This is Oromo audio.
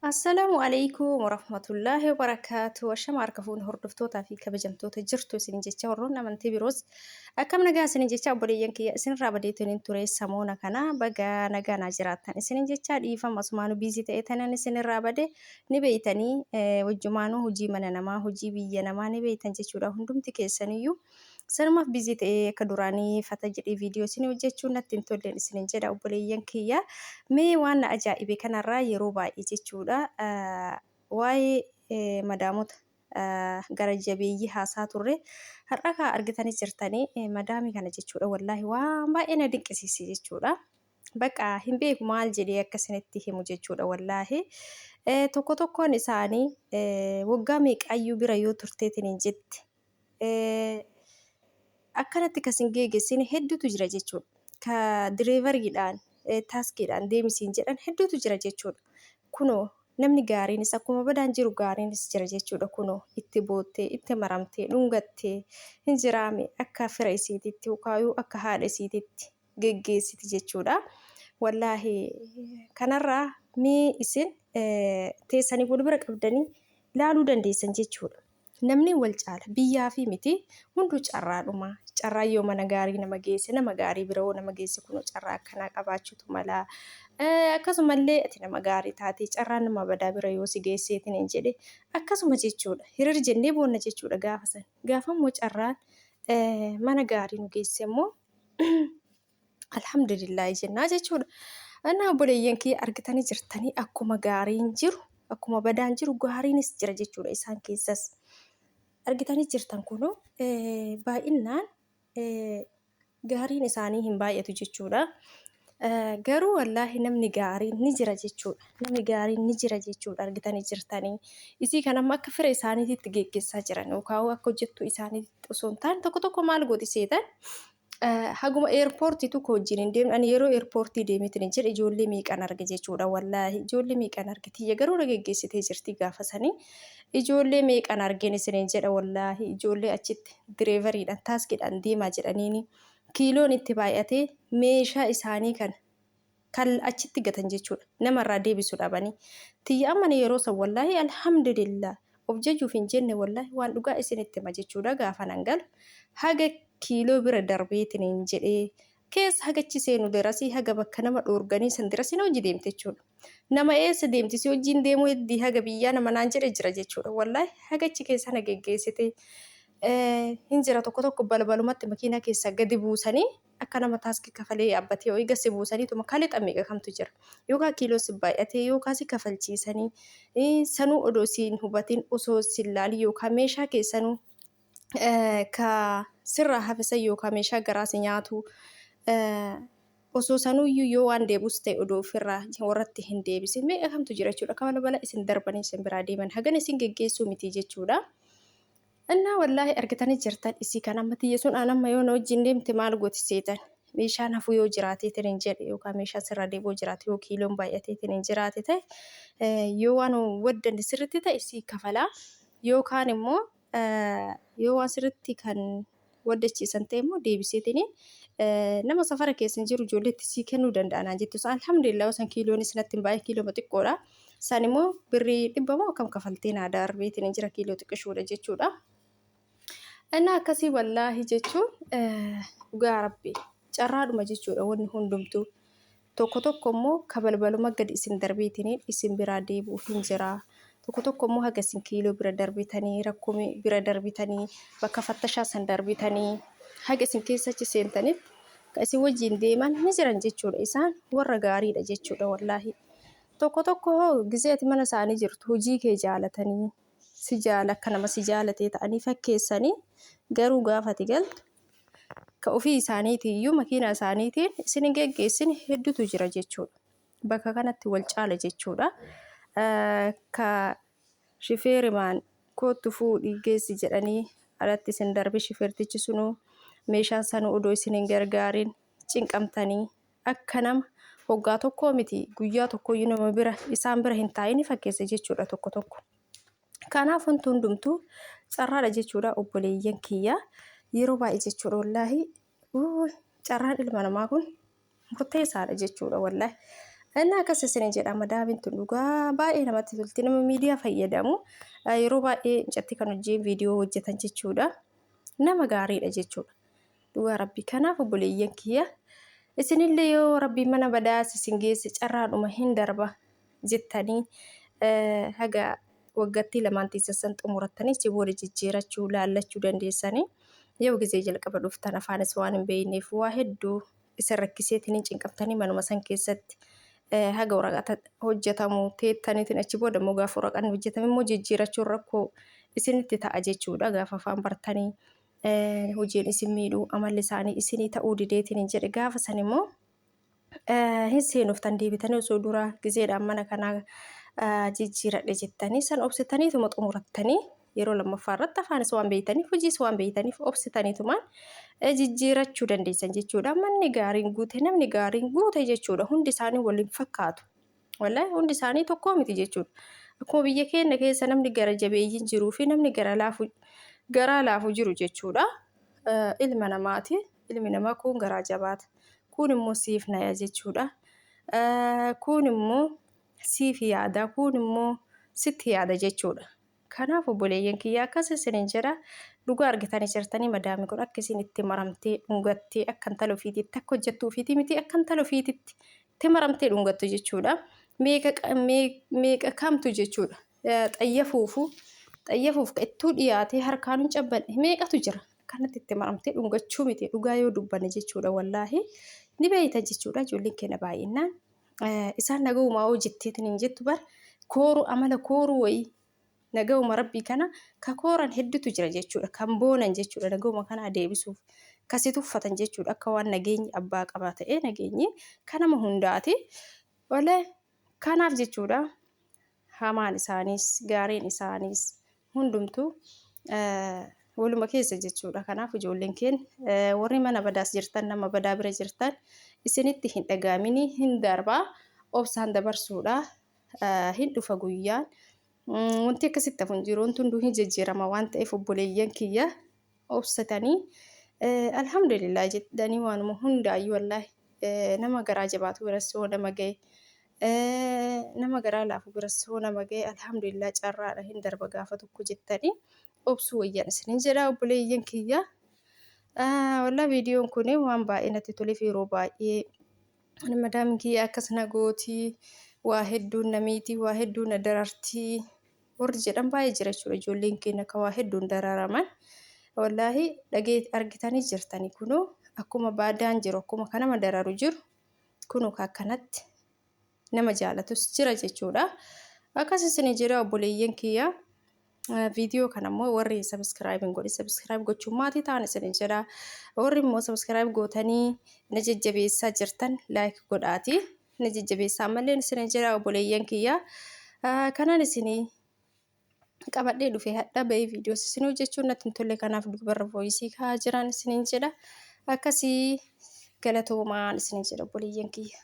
Assalaamu alaykum warahmatullaahi wabarakaatu. Shama argafuun hordoftoota fi kabajamtoota jirtu isin jecha warroon amantii biroos akkam nagaa isin jecha obboleeyyan kiyya isin irraa badeetaniin ture samoona kana baga nagaa jiraattan isin jecha dhiifama asumaanu biizii ta'e tanan isin irraa bade ni beeytanii wajjumaanuu hojii mana namaa hojii biyya namaa ni beeytan jechuudha hundumti keessaniyyuu. Sanumaaf biizii ta'ee akka duraanii fata jedhee viidiyoo isin hojjechuu natti hin tolleen isin jedha obboleeyyan kiyya. Mee waan ajaa'ibee kanarraa yeroo baay'ee jechuudha waa'ee madaamota gara jabeeyyii haasaa turre har'a kan argitanii jirtanii madaamii kana jechuudha wallaahi waan baay'ee na dinqisiise jechuudha. Bakka hin beeku maal jedhee akkasinitti himu jechuudha wallaahi. Tokkoon isaanii waggaa meeqaayyuu bira yoo turteetiin jetti. Akkanatti kasin geeggeessine hedduutu jira jechuudha. Ka direevariidhaan taaskiidhaan deemisiin jedhan hedduutu jira jechuudha. Kunoo namni gaariinis akkuma badaan jiru gaariinis jira jechuudha. Kunoo itti boottee, itti maramtee, dhungattee hin jiraame akka fira isiititti yookaan akka haadha isiititti geggeessiti jechuudha. Wallaahi kanarraa mee isin teessanii wal bira qabdanii ilaaluu dandeessan jechuudha. Namni wal caala biyyaa fi miti hunduu carraadhuma. Carraa yoo mana gaarii nama geesse nama gaarii biroo nama geesse kunoo carraa akkanaa qabaachuutu mala. Akkasumallee ati nama gaarii taatee carraa nama badaa bira yoo si geesseetiin hin jedhe akkasuma jechuudha. Hirir jennee boonna jechuudha gaafa san. Gaafa immoo carraan mana gaarii nu geesse immoo alhamdulillah jennaa jechuudha. Ana obboleeyyan kiyya argitanii jirtanii akkuma gaariin jiru akkuma badaan jiru gaariinis jira jechuudha isaan keessas. Argitanii jirtan kunoo baay'inaan gaariin isaanii hin baay'atu jechuudha. Garuu wallaahi namni gaariin ni jira jechuudha. Namni gaariin ni jira jechuudha argitanii jirtanii. Isii kanammoo akka fira isaaniitti geggeessaa jiran yookaan akka hojjettuu isaaniitti osoo hin taane tokko maal gooti seetan. Haguma eerpoortiitu wajjin hin deemne ani yeroo eerpoortii deemeetiin jedhe ijoollee meeqan arge jechuudha wallaahi ijoollee meeqan arge tiyya garuu na geggeessitee jirti gaafa sanii ijoollee meeqan argeen isin jedha wallaahi ijoollee achitti direevariidhaan taaskiidhaan deemaa jedhaniini kiiloon itti baay'atee meeshaa isaanii kan achitti gatan jechuudha namarraa deebisuu dhabanii tiyya amma yeroo san wallaahi alhamdulillah of jajuuf hin jenne wallaahi waan dhugaa isinitti hima jechuudha gaafa nan galu haga kiiloo bira darbeetiin hin jedhee keessa hagachi seenu dirasii haga bakka nama dhoorganii san dirasii hojii deemte jechuudha. Nama eessa deemti si hojiin deemuu heddii haga biyyaa nama naan jedhe jira jechuudha. Wallaahi hagachi keessa na geggeessite hin jira tokko balbalumatti makiinaa keessa gadi buusanii akka nama taaskii kafalee yaabbatee ho'i gasi buusaniituma kalee xammeeqa kamtu jira. Yookaan kiiloo si baay'atee yookaan si kafalchiisanii sanuu odoo siin hubatiin osoo siin laali yookaan meeshaa keessanuu ka sirraa hafisan yookaan meeshaa garaasi nyaatu osoo sanuuyyuu yoo waan deebus ta'e odoo ofirraa warratti hin deebisin meeqa kamtu jira jechuudha. Akka balbala isin darbanii isin biraa deeman hagan isin geggeessuu miti jechuudha. Innaa wallaahi argitanii jirtan isii kan amma tiyya sun anamma yoo na wajjin deemte maal gooti seetan meeshaan hafuu yoo jiraateetiin hin jedhe yookaan meeshaan sirraa deebuu jiraate yoo kiiloon baay'ateetiin hin jiraate ta'e yoo waan waddan sirritti ta'e isii kafalaa yookaan immoo yoo waan sirritti kan waddachiisan ta'e immoo deebiseetiin nama safara keessa jiru ijoolleetti sii kennuu danda'anaan jettu alhamdulillah san kiiloonis natti hin baay'ee kiiloo xiqqoodha. San immoo birrii 100 akkam kafaltee naa darbeetiin jira kiiloo xiqqishuudha jechuudha. Innaa akkasii wallaahi jechuun dhugaa rabbi carraadhuma jechuudha wanni hundumtuu. Tokko immoo kabalbaluma gadi isin darbeetiin isin biraa deebi'u hin jira. Tokko immoo haga isin kiiloo bira darbitanii rakkoo bira darbitanii bakka fattashaa san darbitanii haga isin keessachi seentaniif kan isin wajjin deeman ni jiran jechuudha. Isaan warra gaariidha jechuudha wallaahi. Tokko gizeeti mana isaanii jirtu hojii kee jaalatanii si akka nama si jaalatee ta'anii fakkeessanii garuu gaafati galtu ka ofii isaaniitiiyyuu makiinaa isaaniitiin isin hin geggeessin hedduutu jira jechuudha. Bakka kanatti wal caala jechuudha. Ka shifeerimaan kootu fuudhii geessi jedhanii alatti isin darbe shifeertichi sunuu meeshaa sanuu odoo isin hin gargaarin cinqamtanii akka nama hoggaa tokkoo miti guyyaa tokkoyyuu nama bira isaan bira hin taa'in fakkeessa jechuudha tokko. Kanaaf wanti hundumtuu carraadha jechuudha obboleeyyan kiyya yeroo baay'ee jechuudha wallaahi carraan ilma namaa kun murteessaadha jechuudha wallaahi. Innaa akkas isin jedha madaamiin tun dhugaa baay'ee namatti tolti nama miidiyaa fayyadamu yeroo baay'ee catti kan hojii viidiyoo hojjetan jechuudha. Nama gaariidha jechuudha. Dhugaa rabbi kanaaf obboleeyyan kiyya isinillee yoo rabbi mana badaa isin geesse carraadhuma hin darba jettanii haga waggaatti lamaan teessan xumurattanii si booda jijjiirachuu laallachuu dandeessanii yoo gizee jalqaba dhuftan afaanis waan hin beekneef waa hedduu isa rakkiseetiin cinqabtanii manuma san keessatti haga waraqata hojjetamu teettaniitiin achi booda immoo gaafa waraqaan hojjetame immoo jijjiirachuun rakkoo isinitti ta'a jechuudha gaafa afaan bartanii hojiin isin miidhuu amalli isaanii isinii ta'uu dideetiin jedhe gaafa san immoo hin seenuftan deebitanii osoo dura gizeedhaan mana kanaa jijjiiradhe jettanii san obsitaniituma xumurattanii yeroo lammaffaa irratti afaanis waan beeytaniif hojiis waan beeytaniif obsitaniitumaan jijjiirachuu dandeessan jechuudha. Manni gaariin guute namni gaariin guute jechuudha. Hundi isaanii waliin fakkaatu. Wallahi hundi isaanii tokko miti jechuudha. Akkuma biyya keenya keessa namni gara jabeeyyiin jiruu fi namni garaa laafu jiru jechuudha. Ilma namaati. Ilmi namaa kun garaa jabaata. Kun immoo siif naya jechuudha. Kun immoo siif yaada. Kun immoo sitti yaada jechuudha. Kanaaf obboleeyyan kiyyaa akkas isiniin jedha dhugaa argitanii jirtanii madaami kun akka isin itti maramtee dhungattee akka intala ofiitiitti akka hojjettu ofiitii miti akka intala ofiitiitti itti maramtee dhungattu jechuudha. Meeqa kamtu jechuudha. Xayyafuuf ittuu dhiyaatee harkaan hin cabbanne meeqatu jira. Kanatti itti maramtee dhungachuu miti dhugaa yoo dubbanne jechuudha wallaahi ni beeytan jechuudha ijoolleen keenya baay'inaan. Isaan nagaumaa hoo jetteetiin hin jettu bar kooru amala kooru wayii. Nagauma rabbii kana ka kooran hedduutu jira jechuudha. Kan boonan jechuudha nagauma kana deebisuuf kasi tuffatan jechuudha. Akka waan nageenyi abbaa qabaa ta'ee nageenyi kanama hundaati. Walee kanaaf jechuudha hamaan isaaniis gaariin isaaniis hundumtu waluma keessa jechuudha. Kanaaf ijoolleen keenya warri mana badaas jirtan nama badaa bira jirtan isinitti hin dhagaaminii hin darbaa obsaan dabarsuudha. Hin dhufa guyyaan. Wanti akkasitti hafuun jiru wanti hunduu hin jijjiirama waan ta'eef obboleeyyan kiyya obsatanii alhamdulillah jedhanii waanuma hundaayyuu wallaahi nama garaa jabaatu biras yoo nama ga'e nama garaa laafu biras yoo nama ga'e alhamdulillah carraadha hin darba gaafa tokko jettanii obsuu wayyan isiniin jedha obboleeyyan kiyya. Wallaahi viidiyoon kun waan baay'ee natti toleef yeroo baay'ee madaamiin kiyya akkas nagootii waa hedduun namiitii waa hedduun darartii. Warri jedhan baay'ee jira jechuudha ijoolleen keenya akka waa hedduun dararaman wallaahi dhagee argitanii jirtanii kunoo akkuma baadaan jiru akkuma kanama dararu jiru kunoo akkanatti nama jaalatus jira jechuudha. Akkas isin jira obboleeyyan kiyya viidiyoo kanammoo warri subscribe godhi subscribe gochuun maatii ta'an isin jira warri immoo subscribe gootanii na jajjabeessaa jirtan like godhaati na jajjabeessaa malleen isin jira obboleeyyan kiyya kanaan isinii qabadhee dhufee hadha ba'ee viidiyoo isin hojjechuun natti hin tolle kanaaf dubarra voiisii kaa jiran isin jedha akkasii galatoomaan isin jedha obboleeyyan kiyya.